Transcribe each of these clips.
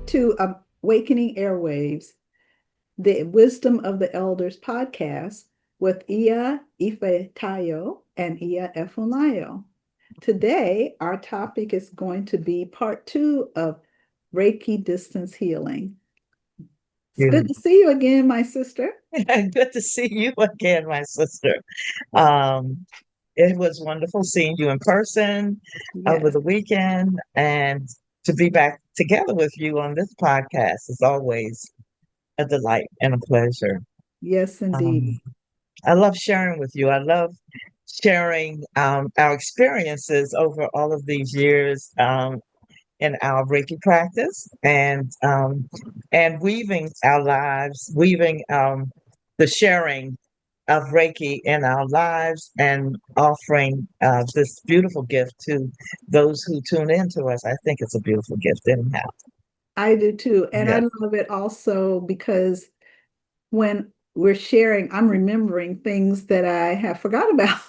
to Awakening Airwaves, the Wisdom of the Elders podcast with Iya Ifetayo and Iya Efulayo. Today, our topic is going to be part two of Reiki Distance Healing. It's You. good to see you again, my sister. Good to see you again, my sister. Um, it was wonderful seeing you in person over Yes, the weekend and to be back together with you on this podcast is always a delight and a pleasure. yes, indeed. Um, I love sharing with you. I love sharing our experiences over all of these years in our Reiki practice and weaving our lives, weaving the sharing of Reiki in our lives and offering this beautiful gift to those who tune in to us. I think it's a beautiful gift anyhow. I do too. And I Yes. love it also because when we're sharing, I'm remembering things that I have forgot about.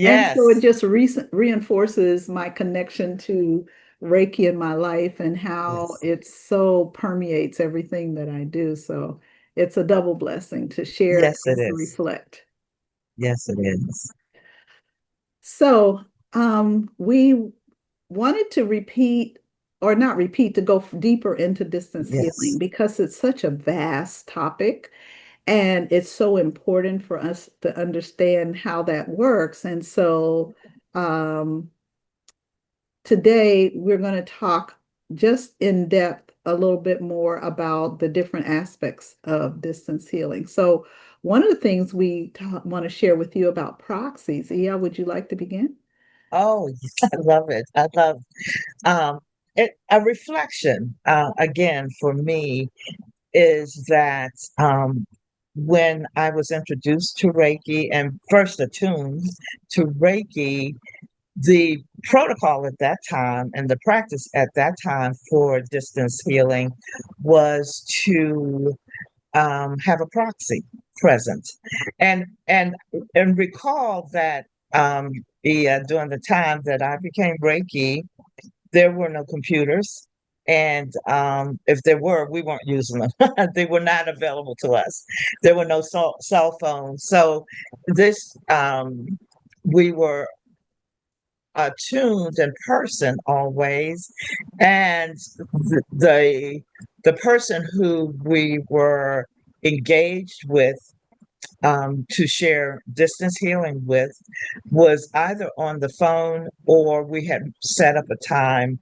And so it Yes. just reinforces my connection to Reiki in my life and how Yes. it so permeates everything that I do. So it's a double blessing to share Yes, it and to is. reflect. Yes, it is. So we wanted to repeat or not repeat to go deeper into distance healing Yes. because it's such a vast topic. And it's so important for us to understand how that works. And so um, today we're going to talk just in depth a little bit more about the different aspects of distance healing. So, one of the things we want to share with you about proxies, Iya, would you like to begin? Oh, I love it. I love um, it. A reflection, again, for me is that when I was introduced to Reiki and first attuned to Reiki, the protocol at that time and the practice at that time for distance healing was to have a proxy present, and recall that during the time that I became Reiki, there were no computers. And if there were, we weren't using them. They were not available to us. There were no cell phones. So this, we were attuned in person always. And the person who we were engaged with to share distance healing with was either on the phone or we had set up a time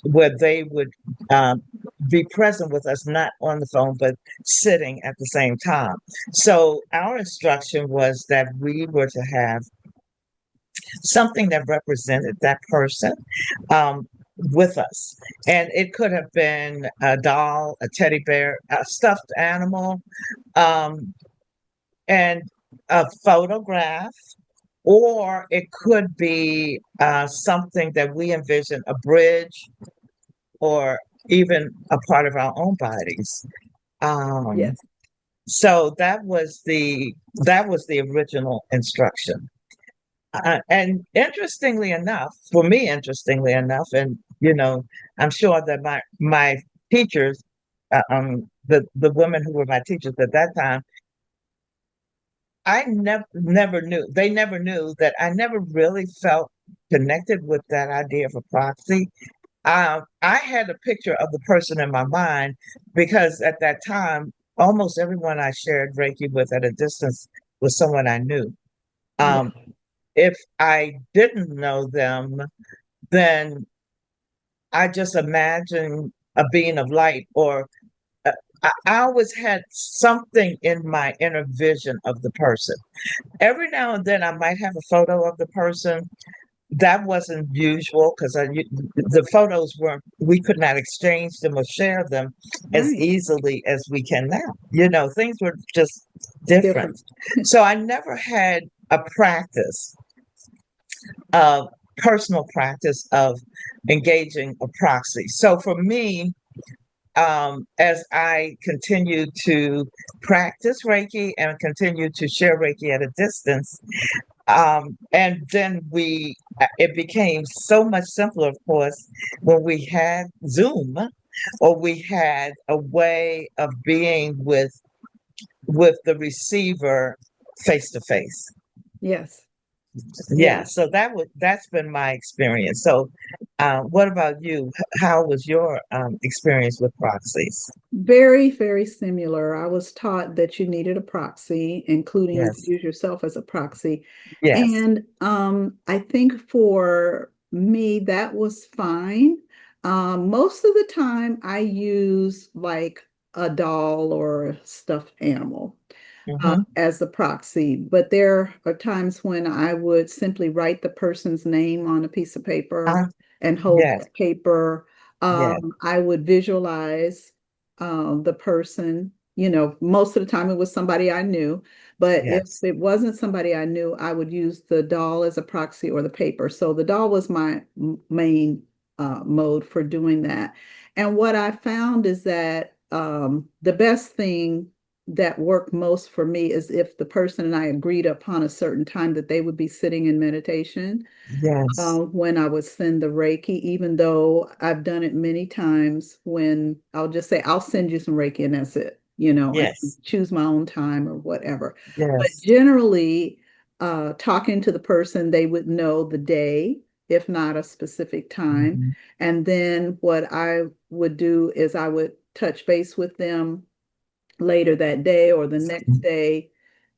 where they would um, be present with us, not on the phone, but sitting at the same time. So our instruction was that we were to have something that represented that person with us. And it could have been a doll, a teddy bear, a stuffed animal, um, and a photograph, or it could be something that we envision a bridge or even a part of our own bodies. Um, Yes. so that was the original instruction. And interestingly enough, and I'm sure that my teachers, the women who were my teachers at that time, I never knew. They never knew that I never really felt connected with that idea of a proxy. I had a picture of the person in my mind because at that time, almost everyone I shared Reiki with at a distance was someone I knew. Yeah. Um, if I didn't know them, then I just imagined a being of light, or I always had something in my inner vision of the person. Every now and then, I might have a photo of the person. That wasn't usual because the photos weren't, we could not exchange them or share them as Right. easily as we can now. Things were just different. Different. So I never had a practice, a personal practice of engaging a proxy. So for me, as I continue to practice Reiki and continue to share Reiki at a distance, and then it became so much simpler, of course, when we had Zoom. or we had a way of being with the receiver face to face. Yes. Yeah, Yeah. so that's been my experience. So, what about you? How was your experience with proxies? Very, very similar. I was taught that you needed a proxy, including you could Yes, use yourself as a proxy. yes, And I think for me, that was fine. Most of the time, I use like a doll or a stuffed animal mm-hmm. as the proxy. But there are times when I would simply write the person's name on a piece of paper Uh, and hold yes, that paper. yes, I would visualize the person. Most of the time it was somebody I knew, but if yes, it wasn't somebody I knew, I would use the doll as a proxy or the paper. So the doll was my main mode for doing that. And what I found is that the best thing that worked most for me is if the person and I agreed upon a certain time that they would be sitting in meditation yes, when I would send the Reiki, even though I've done it many times when I'll just say, I'll send you some Reiki and that's it, and yes, choose my own time or whatever. But yes, generally, talking to the person, they would know the day, if not a specific time. mhm, And then what I would do is I would touch base with them later that day or the next day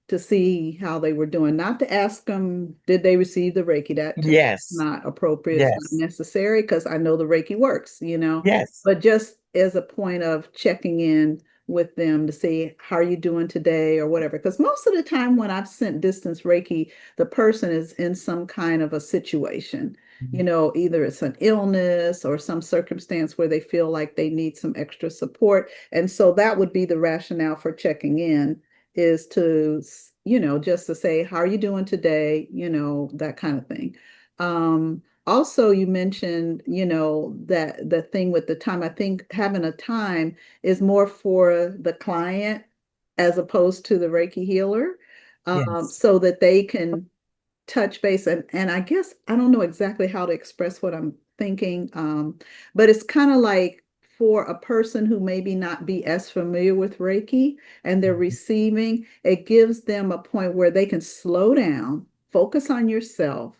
to see how they were doing. Not to ask them, did they receive the Reiki? That to me is yes, not appropriate. It's not yes, necessary because I know the Reiki works. yes, But just as a point of checking in with them to see how are you doing today or whatever. Because most of the time when I've sent distance Reiki, the person is in some kind of a situation. Either it's an illness or some circumstance where they feel like they need some extra support. And so that would be the rationale for checking in is to, just to say, how are you doing today? That kind of thing. Also, you mentioned, that the thing with the time, I think having a time is more for the client as opposed to the Reiki healer, yes, so that they can touch base and I guess I don't know exactly how to express what I'm thinking, but it's kind of like for a person who maybe not be as familiar with Reiki and they're receiving, it gives them a point where they can slow down, focus on yourself,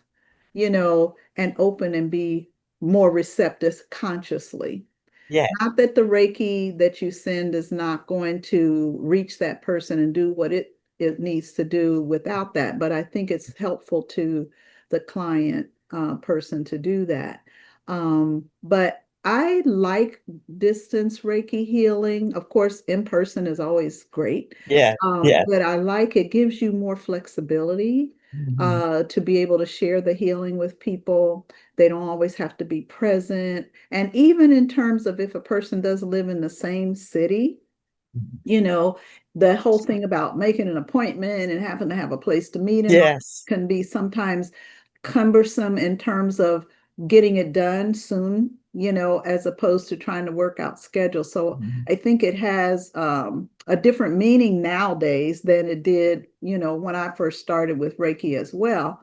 and open and be more receptive consciously. yes, Not that the Reiki that you send is not going to reach that person and do what it needs to do without that, but I think it's helpful to the client person to do that. But I like distance Reiki healing. Of course, in person is always great, yes, yes, but I like it gives you more flexibility mhm, to be able to share the healing with people. They don't always have to be present. And even in terms of if a person does live in the same city, you know, the whole thing about making an appointment and having to have a place to meet and all yes, can be sometimes cumbersome in terms of getting it done soon, as opposed to trying to work out schedules. So mhm, I think it has a different meaning nowadays than it did, when I first started with Reiki as well.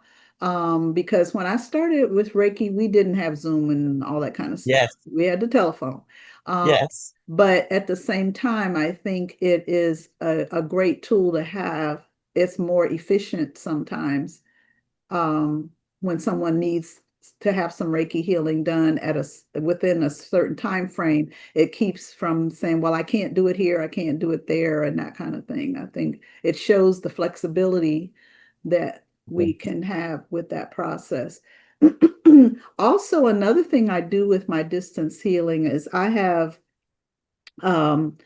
Because when I started with Reiki, we didn't have Zoom and all that kind of stuff. yes, We had the telephone. Um, yes, but at the same time, I think it is a great tool to have. It's more efficient sometimes um, when someone needs to have some Reiki healing done within a certain time frame. It keeps from saying, "Well, I can't do it here, I can't do it there," and that kind of thing. I think it shows the flexibility that we yes, can have with that process. Also, another thing I do with my distance healing is I have um,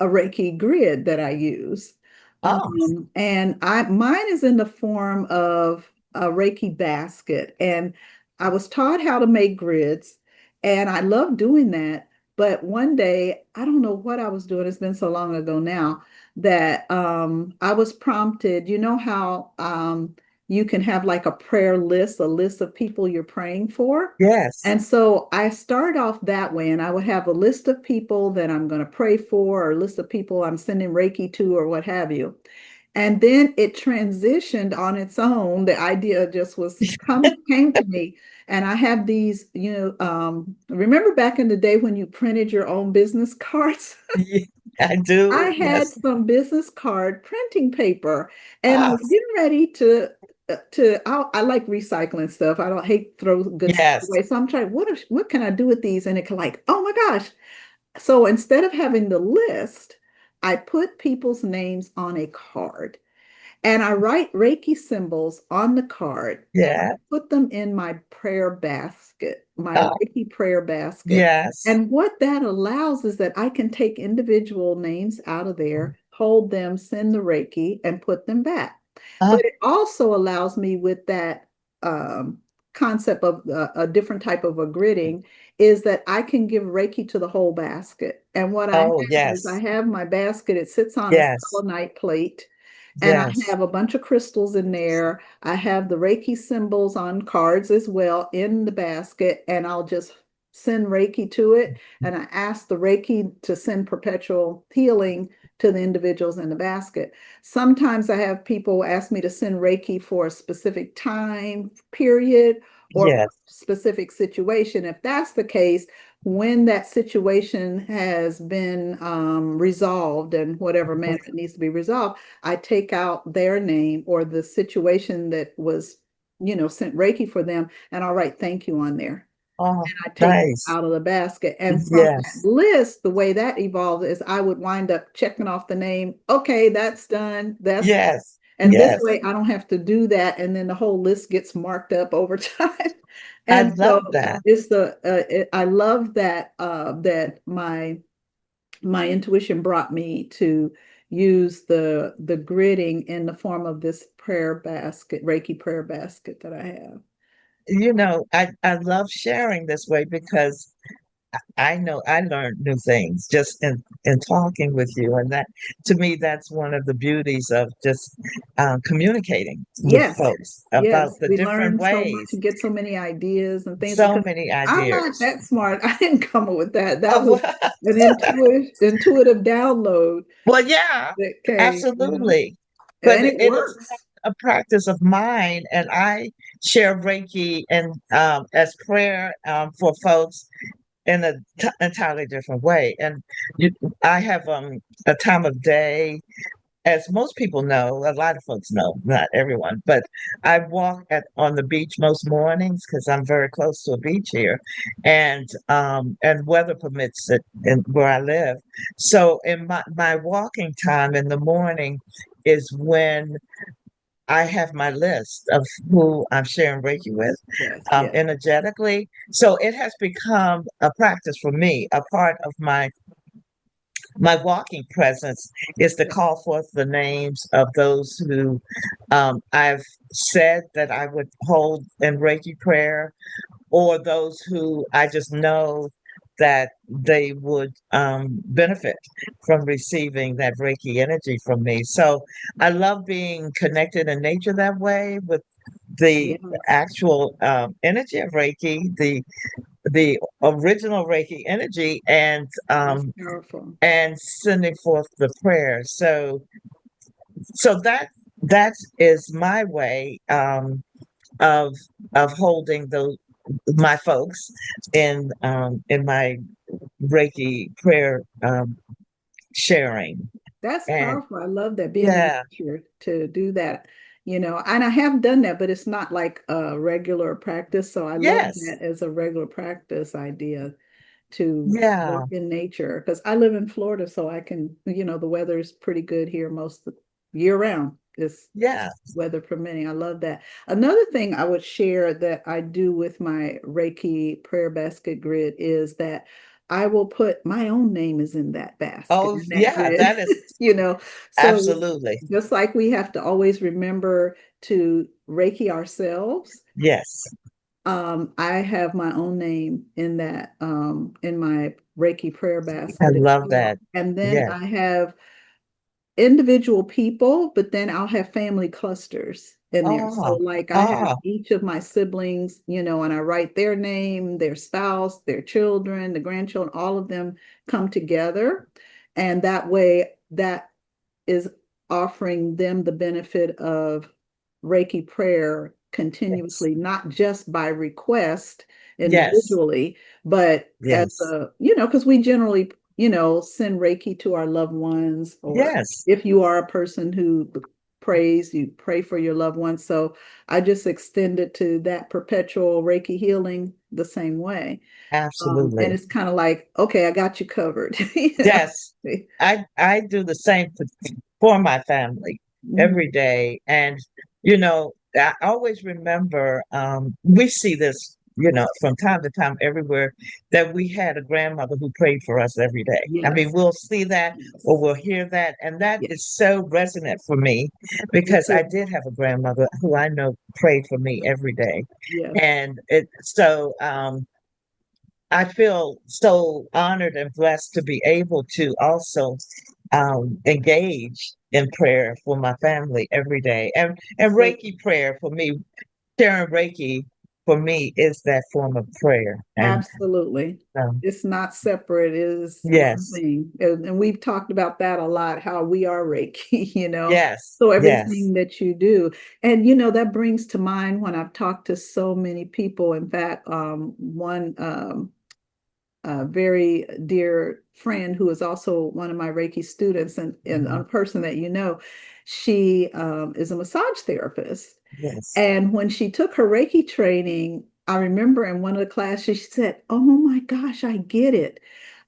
a Reiki grid that I use. oh, And mine is in the form of a Reiki basket. And I was taught how to make grids, and I love doing that. But one day, I don't know what I was doing. It's been so long ago now that I was prompted. You know how you can have like a prayer list, a list of people you're praying for? yes, And so I start off that way, and I would have a list of people that I'm going to pray for, or a list of people I'm sending Reiki to, or what have you. And then it transitioned on its own. The idea just was came to me. And I have these, remember back in the day when you printed your own business cards? Yeah, I I do. had Yes. some business card printing paper and I Ah, was getting ready I like recycling stuff. I don't hate throw good stuff yes. away. So I'm trying, what can I do with these? And it can like, oh my gosh. So instead of having the list, I put people's names on a card. And I write Reiki symbols on the card and Yeah. I put them in my prayer basket, my Oh, Reiki prayer basket. yes. And what that allows is that I can take individual names out of there, hold them, send the Reiki, and put them back. Uh, But it also allows me with that um, concept of a different type of a gridding is that I can give Reiki to the whole basket. And what I oh, have is I yes. have my basket, it sits on a Yes. selenite plate. And I Yes. have a bunch of crystals in there. I have the Reiki symbols on cards as well in the basket, and I'll just send Reiki to it. And I ask the Reiki to send perpetual healing to the individuals in the basket. Sometimes I have people ask me to send Reiki for a specific time period or for Yes. a specific situation. If that's the case, when that situation has been resolved in whatever manner it needs to be resolved, I take out their name or the situation that was, sent Reiki for them, and I'll write thank you on there. Oh, I take it nice. out of the basket. And from that Yes. list, the way that evolved is I would wind up checking off the name. Okay, that's done. That's Yes. and this Yes. way I don't have to do that. And then the whole list gets marked up over time. I And so love that. I love that my intuition brought me to use the gridding in the form of this prayer basket, Reiki prayer basket that I have. I love sharing this way because I know I learned new things just in talking with you, and that to me that's one of the beauties of just communicating with Yes, folks about yes, the we different learn so much ways, and get so many ideas and things so because many I'm not ideas. that smart. I didn't come up with that. That Oh, was an intuitive download well, yeah, that came, absolutely. But and it it is works. a practice of mine, and I share Reiki and as prayer for folks in a entirely different way. And you, I have a time of day, as most people know, a lot of folks know, not everyone, but I walk on the beach most mornings because I'm very close to a beach here, and weather permits it in where I live. So in my walking time in the morning is when I have my list of who I'm sharing Reiki with, Yes, yes, energetically. So it has become a practice for me, a part of my walking presence is to yes, call forth the names of those who I've said that I would hold in Reiki prayer, or those who I just know that they would benefit from receiving that Reiki energy from me. So I love being connected in nature that way with the yes. actual energy of Reiki, the original Reiki energy, That's powerful. and sending forth the prayer. So that is my way of holding those my folks in my Reiki prayer sharing. That's And powerful. I love that being in yeah, nature to do that, and I have done that, but it's not like a regular practice. So I love yes, that as a regular practice idea to yeah, work in nature because I live in Florida, so I can, the weather is pretty good here most of the year round. It's yeah. weather permitting. I love that. Another thing I would share that I do with my Reiki prayer basket grid is that I will put my own name is in that basket, Oh in that yeah, grid, that is you know. So absolutely just like we have to always remember to Reiki ourselves, yes. I have my own name in that in my Reiki prayer I basket as love well. that. And then Yes. I have individual people, but then I'll have family clusters in there. So Oh, like I have oh, each of my siblings, and I write their name, their spouse, their children, the grandchildren, all of them come together. And that way that is offering them the benefit of Reiki prayer Yes. continuously, not just by request Yes. individually, but as Yes. a, because we generally, send Reiki to our loved ones, or Yes. if you are a person who prays, you pray for your loved ones. So I just extend it to that perpetual Reiki healing the same way. And Absolutely. it's kind of like, okay, I got you covered, Yes. I do the same for my family Mhm. every day. And, I always remember, we see this, from time to time everywhere, that we had a grandmother who prayed for us every day. I mean, Yes, we'll see that or yes, we'll hear that. And that yes, is so resonant for me me because I too. did have a grandmother who I know prayed for me every day. Yes, And I feel so honored and blessed to be able to also engage in prayer for my family every day. And so Reiki prayer for me, sharing Reiki for me is that form of prayer. And absolutely. um, It's not separate, it is one yes, thing. And we've talked about that a lot, how we are Reiki, yes, So yes, everything that you do. And that brings to mind when I've talked to so many people. In fact, one a very dear friend who is also one of my Reiki students, and a mhm, person that she is a massage therapist. yes, And when she took her Reiki training, I remember in one of the classes, she said, "Oh my gosh, I get it.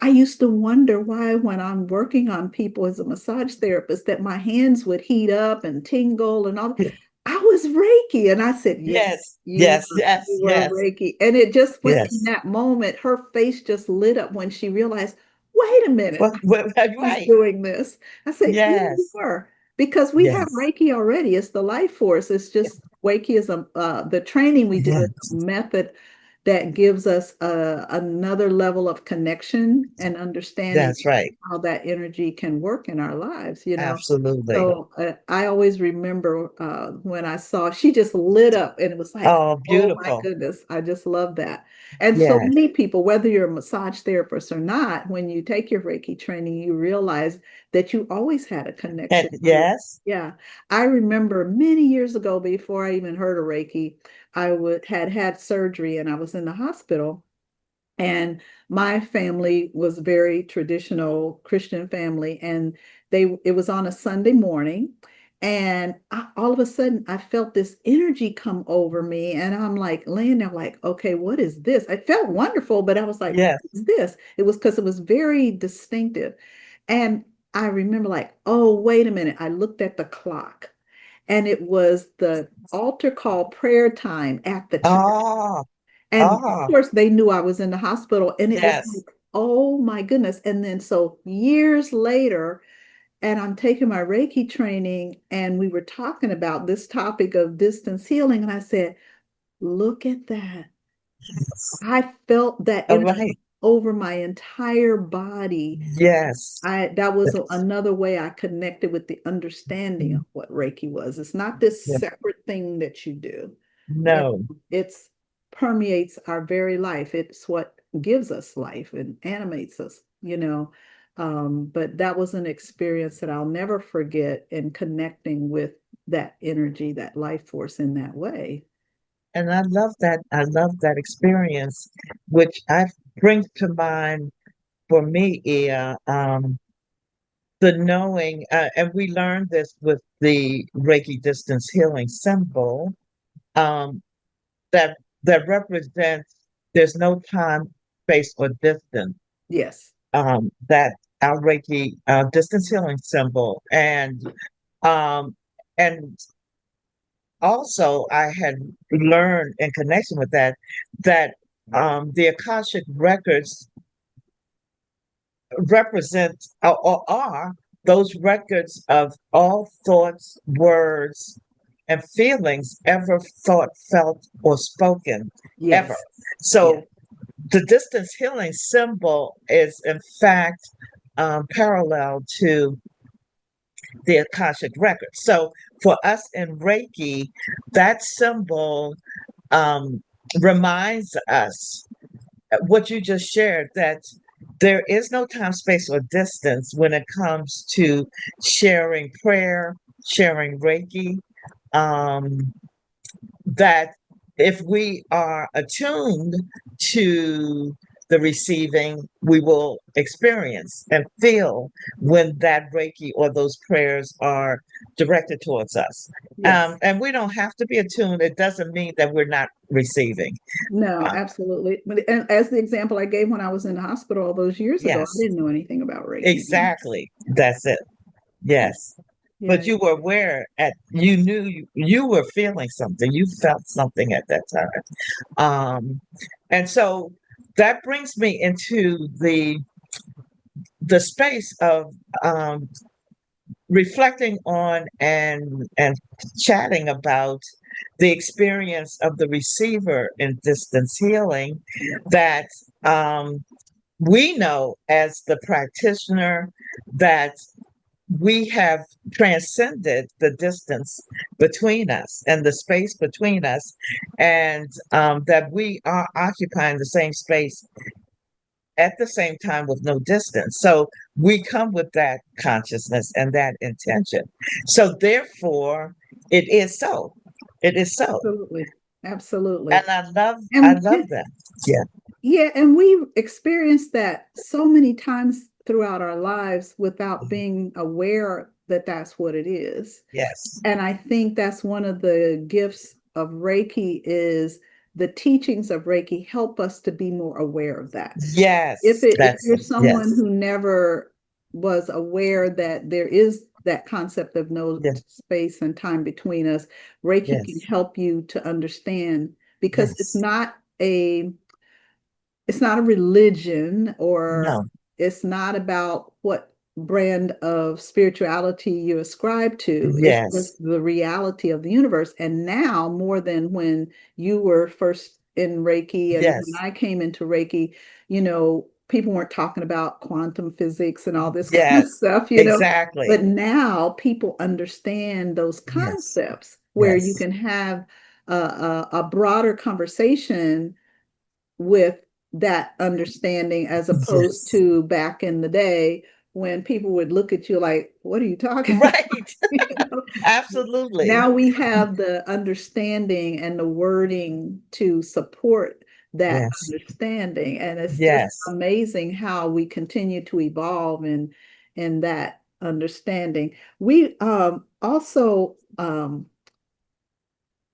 I used to wonder why, when I'm working on people as a massage therapist, that my hands would heat up and tingle and all. I was Reiki." And I said, "Yes, yes, yes, yes, you were yes, Reiki." And it just went in yes. that moment, her face just lit up when she realized, wait a minute, was Right. doing this. I said, yeah, you Yes, were. Because we have yes, Reiki already. It's the life force. It's just Reiki is the training we did, a yes. method that gives us another level of connection and understanding That's right. how that energy can work in our lives. Absolutely. So I always remember when I saw, she just lit up, and it was like, Oh, oh my beautiful. goodness, I just love that. And so Yes. many people, whether you're a massage therapist or not, when you take your Reiki training, you realize that you always had a And connection to. yes, Yeah. I remember many years ago, before I even heard of Reiki, I had surgery, and I was in the hospital. And my family was very traditional Christian family, and it was on a Sunday morning, and all of a sudden I felt this energy come over me, and I'm like laying there like, okay, what is this? I felt wonderful, but I was like, yes. what is this? It was because it was very distinctive. And I remember like, oh, wait a minute. I looked at the clock, and it was the altar call prayer time at the church. Oh, And of oh, course, they knew I was in the hospital, and it was yes. like, oh my goodness. And then, so years later, and I'm taking my Reiki training, and we were talking about this topic of distance healing. And I said, look at that. I felt that All energy right. over my entire body. Yes. That was Yes. another way I connected with the understanding of what Reiki was. It's not this Yes. separate thing that you do. It No. it's permeates our very life. It's what gives us life and animates us. But that was an experience that I'll never forget, in connecting with that energy, that life force in that way. And I love that. I love that experience, which I brings to mind for me, the knowing, and we learned this with the Reiki distance healing symbol, um, that represents there's no time, space, or distance. Yes. That our Reiki distance healing symbol, um, and also I had learned in connection with that the Akashic records represent or are those records of all thoughts, words, and feelings ever thought, felt, or spoken, ever. Yes. So Yes. the distance healing symbol is, in fact, parallel to the Akashic record. So for us in Reiki, that symbol um, reminds us what you just shared, that there is no time, space, or distance when it comes to sharing prayer, sharing Reiki. Um, that if we are attuned to the receiving, we will experience and feel when that Reiki or those prayers are directed towards us. Yes. And we don't have to be attuned. It doesn't mean that we're not receiving. No, Uh, absolutely. But and as the example I gave when I was in the hospital all those years ago, I yes, didn't know anything about Reiki. exactly. That's it. Yeah, Yes. yeah, But you were aware you knew you were feeling something. You felt something at that time. And so that brings me into the space of um, reflecting on and chatting about the experience of the receiver in distance healing yes, that we know as the practitioner that we have transcended the distance between us and the space between us, and that we are occupying the same space at the same time with no distance. So we come with that consciousness and that intention. So therefore, it is so. It is so. absolutely, And absolutely. I And love that. Yeah. yeah, and we've experienced that so many times throughout our lives without being aware that that's what it is. Yes. And I think that's one of the gifts of Reiki is the teachings of Reiki help us to be more aware of that. Yes. If That's you're someone yes. who never was aware that there is that concept of no Yes. space and time between us, Reiki can Yes. help you to understand because Yes. it's not a religion or No. it's not about what brand of spirituality you ascribe to. It's Yes. just the reality of the universe. And now, more than when you were first in Reiki and when Yes. I came into Reiki, people weren't talking about quantum physics and all this kind of Yes. stuff. Exactly. But now people understand those Yes. concepts where you Yes. can have a broader conversation with that understanding as opposed Yes. to back in the day when people would look at you like, what are you talking about? Right. You know? Absolutely. Now we have the understanding and the wording to support that Yes. understanding. And it's just Yes. amazing how we continue to evolve in that understanding. We also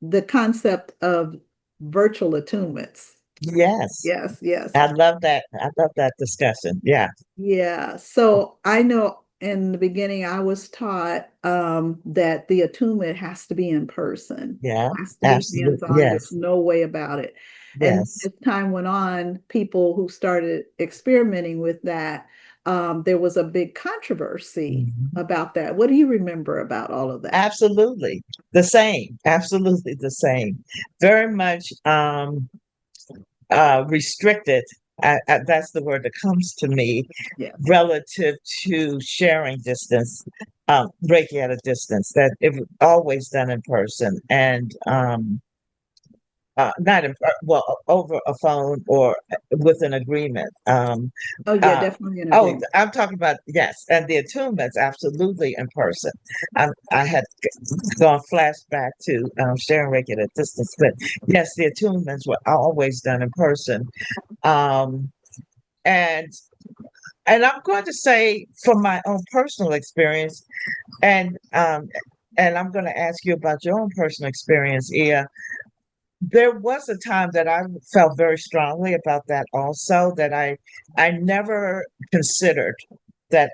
the concept of virtual attunements. Yes. Yes, yes. I love that. I love that discussion. Yeah. Yeah. So I know in the beginning I was taught that the attunement has to be in person, Yeah. has to be Absolutely. hands-on. There's Yes. no way about it. And Yes. as time went on, people who started experimenting with that, there was a big controversy Mhm. about that. What do you remember about all of that? Absolutely. The same. Absolutely the same. Very much restricted. That's the word that comes to me Yes. relative to sharing distance, Reiki at a distance, that it was always done in person and not in, well, over a phone or with an agreement. Oh, yeah, Uh, definitely an oh, agreement. I'm talking about, yes, and the attunements absolutely in person. I had gone flashback to sharing Reiki at a distance, but yes, the attunements were always done in person. Um, and and I'm going to say from my own personal experience, and um, and I'm going to ask you about your own personal experience, Ia. There was a time that I felt very strongly about that also, that I never considered that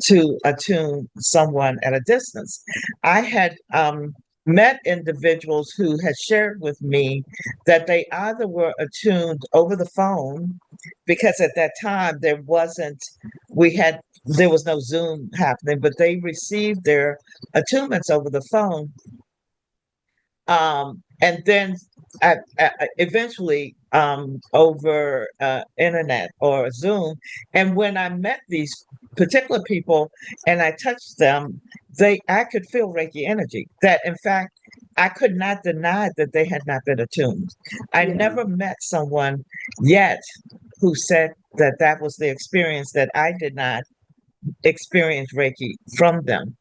to attune someone at a distance. I had met individuals who had shared with me that they either were attuned over the phone, because at that time there was no Zoom happening, but they received their attunements over the phone, and then eventually over internet or Zoom. And when I met these particular people and I touched them, I could feel Reiki energy. That in fact I could not deny that they had not been attuned. I Yeah. never met someone yet who said that was the experience, that I did not experience Reiki from them.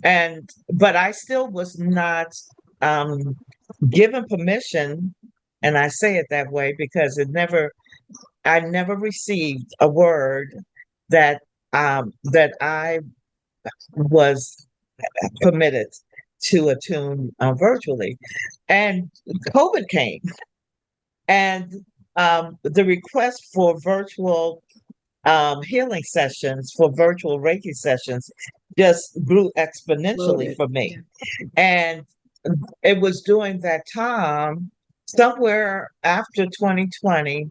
And but I still was not um, given permission, and I say it that way because I never received a word that I was permitted to attune virtually. And COVID came, and the request for virtual healing sessions, for virtual Reiki sessions, just grew exponentially Loaded. for me. Yeah. And it was during that time, somewhere after 2020,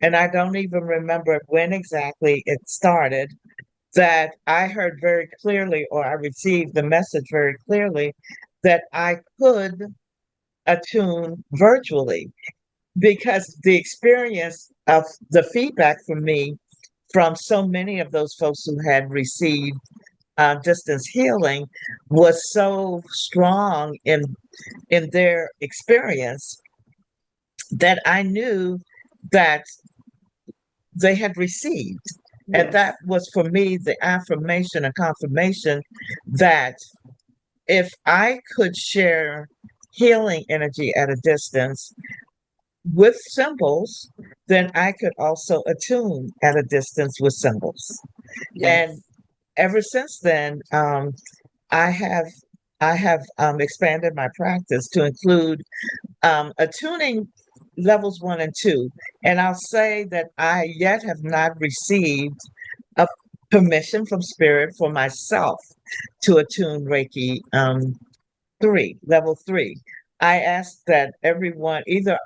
and I don't even remember when exactly it started, that I heard very clearly, or I received the message very clearly, that I could attune virtually, because the experience of the feedback from me from so many of those folks who had received distance healing was so strong in their experience, that I knew that they had received. And that Yes. was for me the affirmation and confirmation that if I could share healing energy at a distance with symbols, then I could also attune at a distance with symbols. And Yes. ever since then, I have I have expanded my practice to include attuning levels 1 and 2. And I'll say that I yet have not received a permission from spirit for myself to attune Reiki 3, level 3. I ask that everyone, either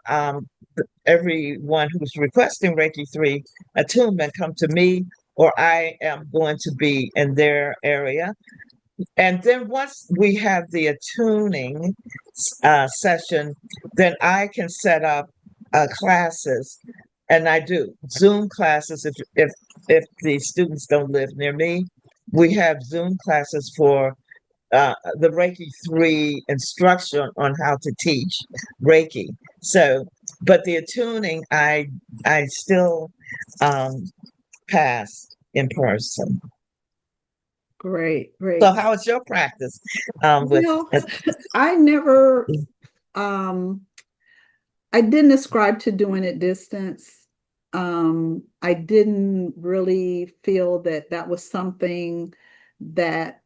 everyone who's requesting Reiki 3 attunement, come to me, or I am going to be in their area. And then once we have the attuning session, then I can set up classes, and I do Zoom classes if the students don't live near me. We have Zoom classes for the Reiki 3 instruction on how to teach Reiki. So, but the attuning, I still um, pass in person. Great. So, Great. how is your practice with? Well, I never um I didn't ascribe to doing it distance. I didn't really feel that that was something that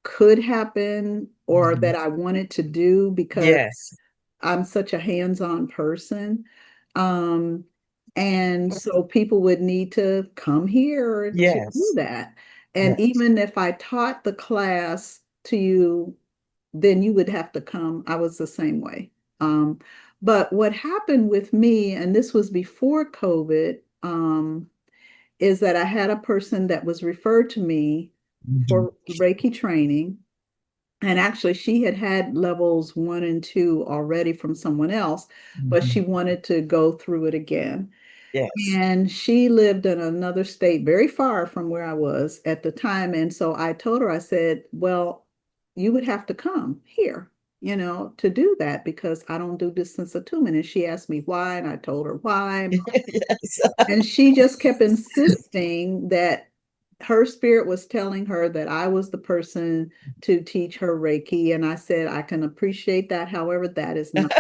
could happen or that I wanted to do because Yes, I'm such a hands-on person. Um, and so people would need to come here to do yes, that. And yes, even if I taught the class to you, then you would have to come. I was the same way. Um, but what happened with me, and this was before COVID, is that I had a person that was referred to me mhm, for Reiki training. And actually, she had had levels 1 and 2 already from someone else, but mhm, she wanted to go through it again. yes, And she lived in another state very far from where I was at the time. And so I told her, I said, well, you would have to come here, to do that because I don't do distance attunement. And she asked me why, and I told her why. yes, And she just kept insisting that her spirit was telling her that I was the person to teach her Reiki. And I said, I can appreciate that. However, that is not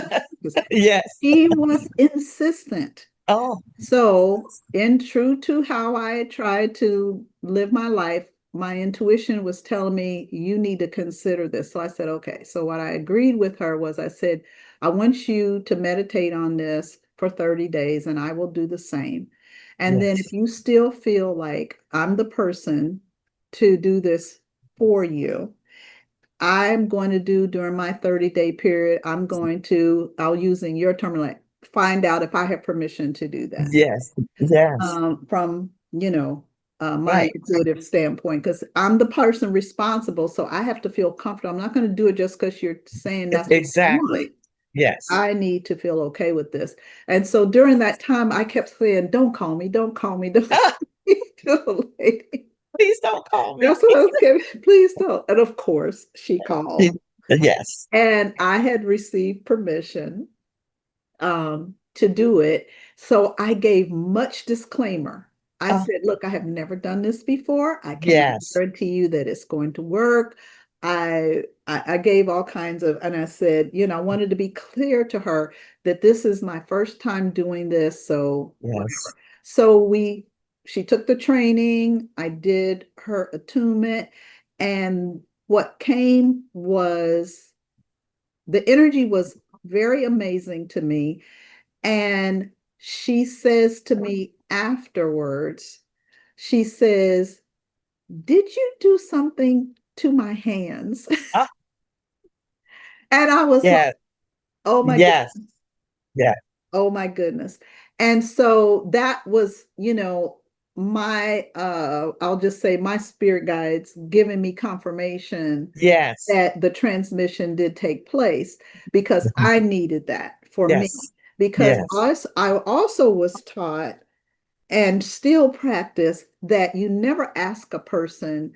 because yes. she was insistent. Oh, So, in true to how I tried to live my life, my intuition was telling me, you need to consider this. So I said, okay. So, what I agreed with her was I said, I want you to meditate on this for 30 days, and I will do the same. And then, if yes, you still feel like I'm the person to do this for you, I'm going to do during my 30-day period, I'll using your term, like find out if I have permission to do that yes, yes. from, my Right. intuitive standpoint, because I'm the person responsible. So I have to feel comfortable. I'm not going to do it just because you're saying that's what you want. Exactly. Yes. I need to feel okay with this. And so during that time, I kept saying, don't call me, don't call me, don't call Ah, me to the lady. please don't call me. That's what I was getting. Please don't. And of course, she called. Yes. And I had received permission to do it. So I gave much disclaimer. I Oh, said, look, I have never done this before. I cannot yes. guarantee you that it's going to work. I gave all kinds of, and I said, I wanted to be clear to her that this is my first time doing this. So whatever. Yes. So she took the training. I did her attunement. And what came was the energy was very amazing to me. And she says to me afterwards, she says, did you do something to my hands? Oh, And I was like, yeah. oh my Yes. goodness. Yeah. Oh my goodness. And so that was, my I'll just say my spirit guides giving me confirmation Yes. that the transmission did take place because I needed that for me. Yes. Because Yes. I also was taught and still practice that you never ask a person,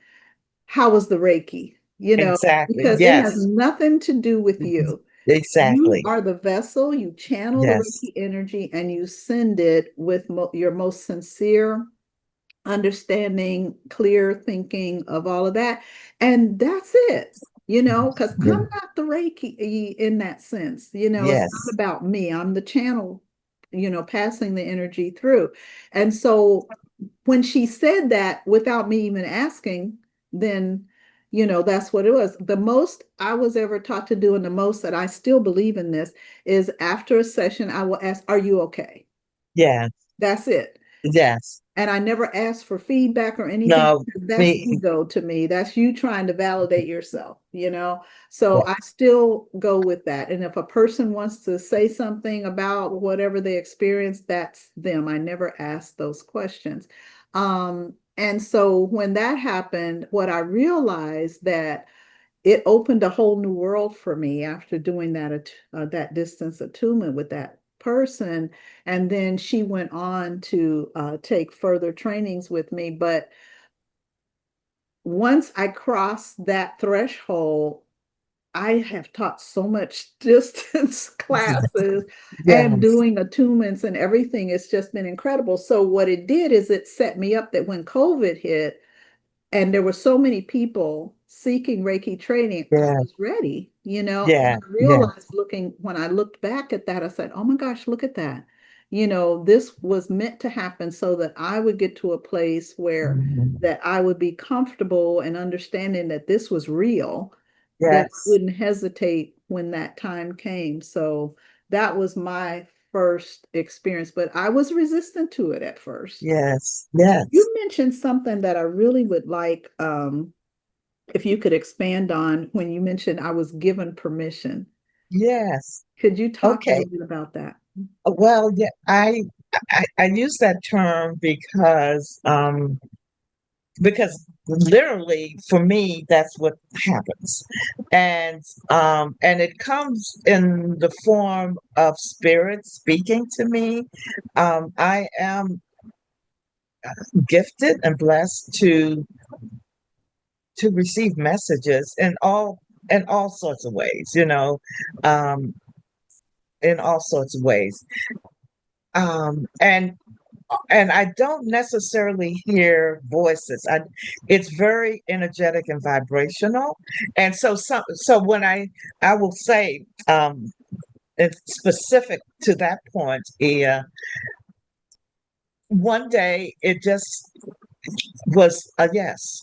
how was the Reiki? Exactly. Because it has Yes. nothing to do with you. You Exactly. are the vessel, you channel the Yes. Reiki energy and you send it with your most sincere understanding, clear thinking of all of that. And that's it, because I'm Yeah. not the Reiki in that sense. It's not Yes. about me. I'm the channel, passing the energy through. And so when she said that without me even asking, then, that's what it was. The most I was ever taught to do, and the most that I still believe in this, is after a session, I will ask, are you okay? Yeah. That's it. Yes. And I never asked for feedback or anything No, because that's me. ego to me. That's you trying to validate yourself. So I still go with that. And if a person wants to say something about whatever they experienced, that's them. I never ask those questions. And so when that happened, what I realized that it opened a whole new world for me after doing that distance attunement with that person. And then she went on to take further trainings with me. But once I crossed that threshold, I have taught so much distance classes and Yes. doing attunements and everything. It's just been incredible. So what it did is it set me up that when COVID hit, and there were so many people seeking Reiki training, I Yeah. was ready, and Yeah. I Yeah. realized when I looked back at that, I said, oh my gosh, look at that. This was meant to happen so that I would get to a place where Mhm. that I would be comfortable and understanding that this was real, that I Yes. wouldn't hesitate when that time came. So that was my first experience, but I was resistant to it at first. Yes. Yes. You mentioned something that I really would like, if you could expand on when you mentioned I was given permission. Yes. Could you talk a Okay. little bit about that? Well, yeah, I use that term because literally for me that's what happens. And it comes in the form of spirit speaking to me. I am gifted and blessed to receive messages in all sorts of ways, um, in all sorts of ways. Um, and and I don't necessarily hear voices. It's very energetic and vibrational. And so when I will say, it's specific to that point, one day it just was a yes.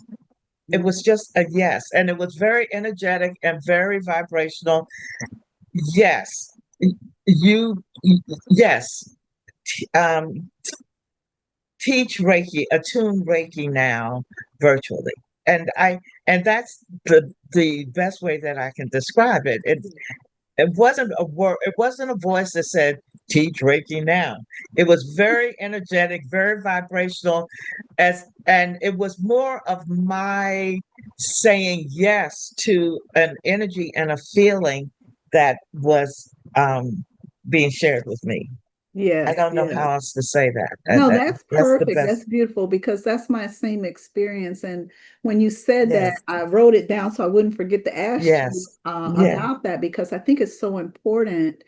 It was just a yes, and it was very energetic and very vibrational. Yes, you, yes. Um, Teach Reiki, attune Reiki now virtually. And I and that's the best way that I can describe it. It wasn't a word, it wasn't a voice that said, teach Reiki now. It was very energetic, very vibrational, and it was more of my saying yes to an energy and a feeling that was being shared with me. I Yes, don't know yes. how else to say that. No, that's That's the perfect. That's best. beautiful because that's my same experience. And when you said that, Yes, I wrote it down so I wouldn't forget to ask you yes, yes, about that because I think it's so important.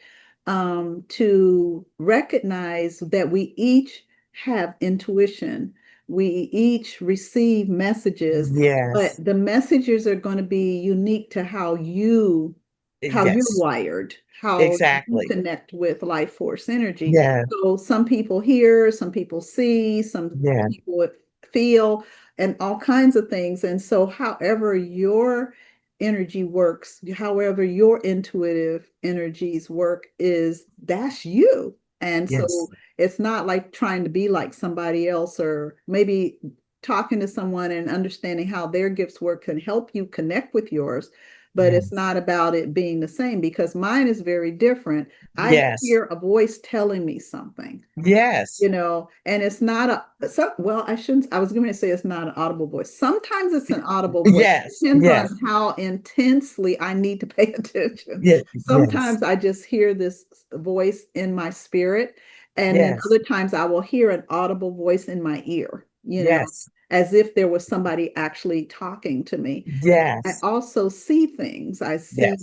to recognize that we each have intuition. We each receive messages, but Yes. the messages are going to be unique to how you're Yes. wired, how you Exactly. connect with life force energy. Yeah. So some people hear, some people see, some Yeah. people feel, and all kinds of things. And so, however your energy works, however your intuitive energies work, is that's you. And Yes. so it's not like trying to be like somebody else, or maybe talking to someone and understanding how their gifts work can help you connect with yours. But it's Yes. not about it being the same, because mine is very different. I Yes. hear a voice telling me something, Yes. and it's not well, I shouldn't, I was going to say it's not an audible voice. Sometimes it's an audible voice. It Yes. depends on Yes. how intensely I need to pay attention. Yes. Yes. Sometimes I just hear this voice in my spirit, and then Yes. other times I will hear an audible voice in my ear, Yes. as if there was somebody actually talking to me. I Yes. also see things. I see,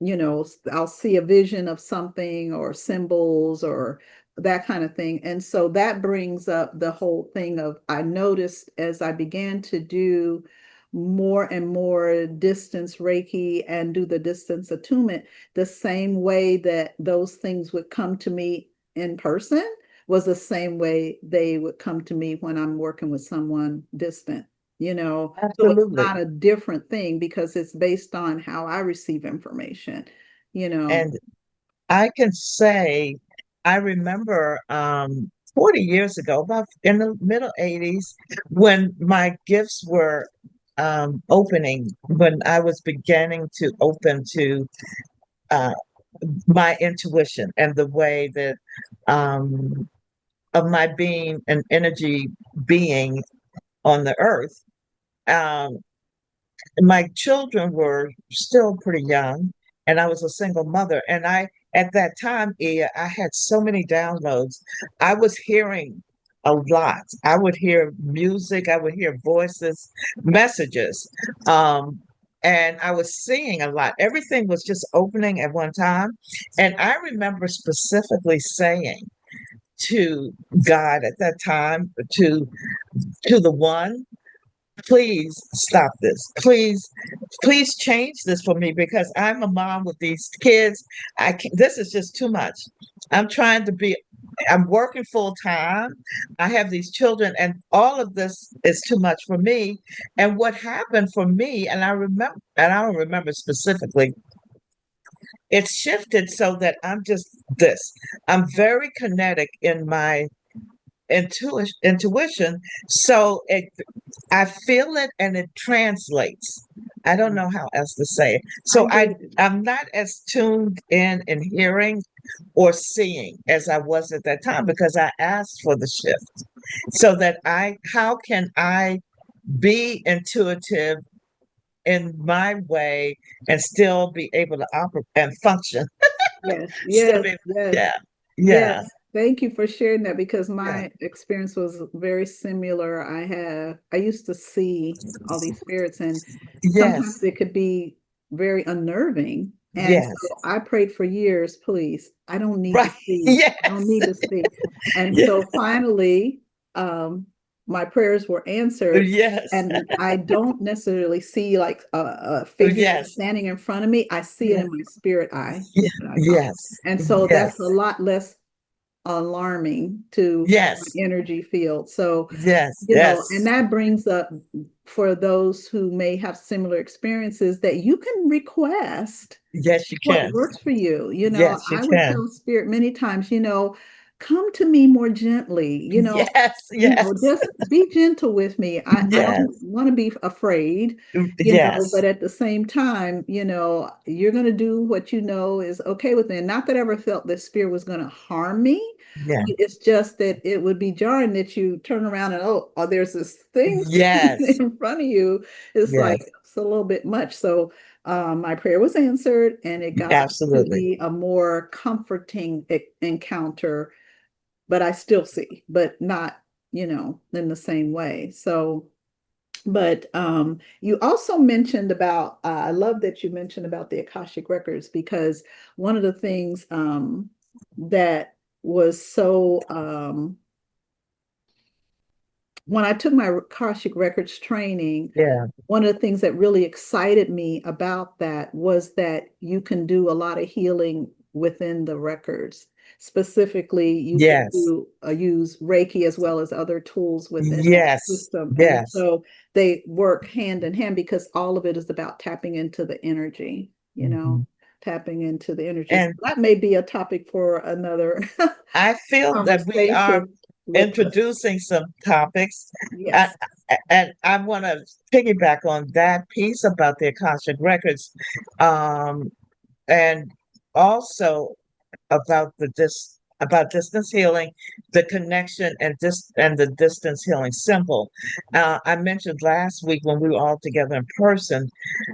Yes. I'll see a vision of something or symbols or that kind of thing. And so that brings up the whole thing of, I noticed as I began to do more and more distance Reiki and do the distance attunement, the same way that those things would come to me in person was the same way they would come to me when I'm working with someone distant. So it's Absolutely. not a different thing because it's based on how I receive information, you know. And I can say, I remember 40 years ago, about in the middle 80s, when my gifts were opening, when I was beginning to open to uh, my intuition and the way that um, of my being an energy being on the earth. Um, my children were still pretty young, and I was a single mother. And at that time, I had so many downloads. I was hearing a lot. I would hear music, I would hear voices, messages. Um, and I was seeing a lot. Everything was just opening at one time. And I remember specifically saying to God at that time, to the one, please stop this. Please change this for me because I'm a mom with these kids. This is just too much. I'm trying to be, I'm working full time. I have these children, and all of this is too much for me. And what happened for me, and I don't remember specifically, it shifted so that I'm just this. I'm very kinetic in my intuition. So I feel it and it translates. I don't know how else to say it. I So get it. I'm not as tuned in hearing or seeing as I was at that time because I asked for the shift so that how can I be intuitive in my way and still be able to operate and function? Yes, Still yes, be, yes, yeah, yeah, yes. Thank you for sharing that, because yeah, my experience was very similar. I used to see all these spirits, and sometimes yes, it could be very unnerving. And yes, so I prayed for years, please, I don't need to right, see. I don't yes, need to see. And yeah, so finally, my prayers were answered. yes, And I don't necessarily see like a figure yes, standing in front of me. I see it yes, in my spirit eye when I talk. yes, And so yes, that's a lot less alarming to my yes, energy field. So, yes, and yes, that brings up, for those who may have similar experiences, that you can request yes, you what can. works for you. Yes, you I would can. tell spirit many times, come to me more gently, Yes, yes, just be gentle with me. I don't yes, want to be afraid, but yes, at the same time, you're going to do what you know is okay with me. And not that I ever felt that spirit was going to harm me. yeah, It's just that it would be jarring that you turn around and, oh, there's this thing yes, in front of you. It's like, yes, it's a little bit much. So my prayer was answered, and it got to absolutely. be a more comforting encounter, but I still see, but not, in the same way. So, but you also mentioned about, I love that you mentioned about the Akashic records, because one of the things that was so when I took my Akashic Records training, Yeah. one of the things that really excited me about that was that you can do a lot of healing within the records. Specifically, you can Yes. do use Reiki as well as other tools within that Yes. system. And Yes. so they work hand in hand because all of it is about tapping into the energy, Mhm. tapping into the energy. So And that may be a topic for another I feel that we are conversation with us. introducing some topics. And, Yes, and I want to piggyback on that piece about the Akashic Records, um, and also about about distance healing, the connection and the distance healing symbol. I mentioned last week when we were all together in person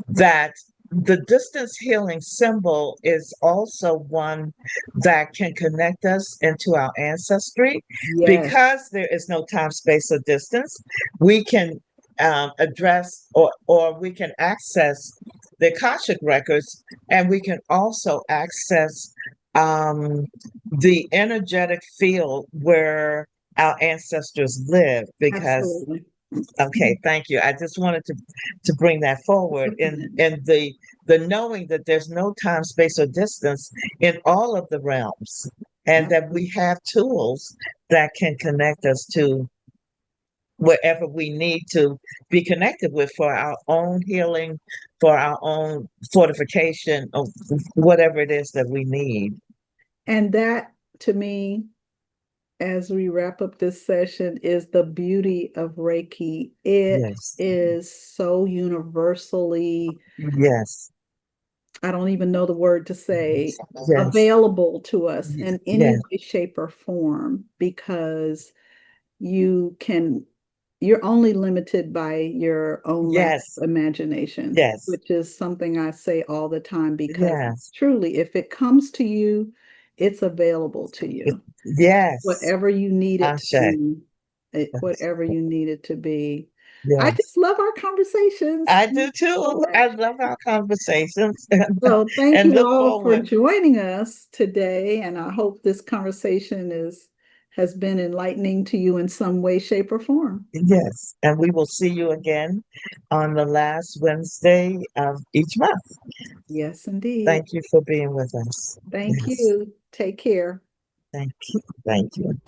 that the distance healing symbol is also one that can connect us into our ancestry yes, because there is no time, space, or distance. We can address or we can access the Akashic records, and we can also access um, the energetic field where our ancestors live because absolutely. okay, thank you. I just wanted to bring that forward in the knowing that there's no time, space, or distance in all of the realms, and that we Absolutely. have tools that can connect us to wherever we need to be connected with for our own healing, for our own fortification of whatever it is that we need. And that, to me, as we wrap up this session, is the beauty of Reiki. It Yes, is so universally, yes, I don't even know the word to say, yes, available to us in any yes, way, shape, or form because you can, you're only limited by your own lack yes, of imagination, yes, which is something I say all the time because yes, truly, if it comes to you, it's available to you. yes. Whatever you need it to Ashe. be, Yes, whatever you need it to be. I yes. just love our conversations. I do So too. I much. love our conversations So thank and you look all for forward. joining us today, and I hope this conversation is has been enlightening to you in some way, shape, or form. Yes, and we will see you again on the last Wednesday of each month. Yes, indeed. Thank you for being with us. Thank Yes, you. Take care. thank you. Thank you.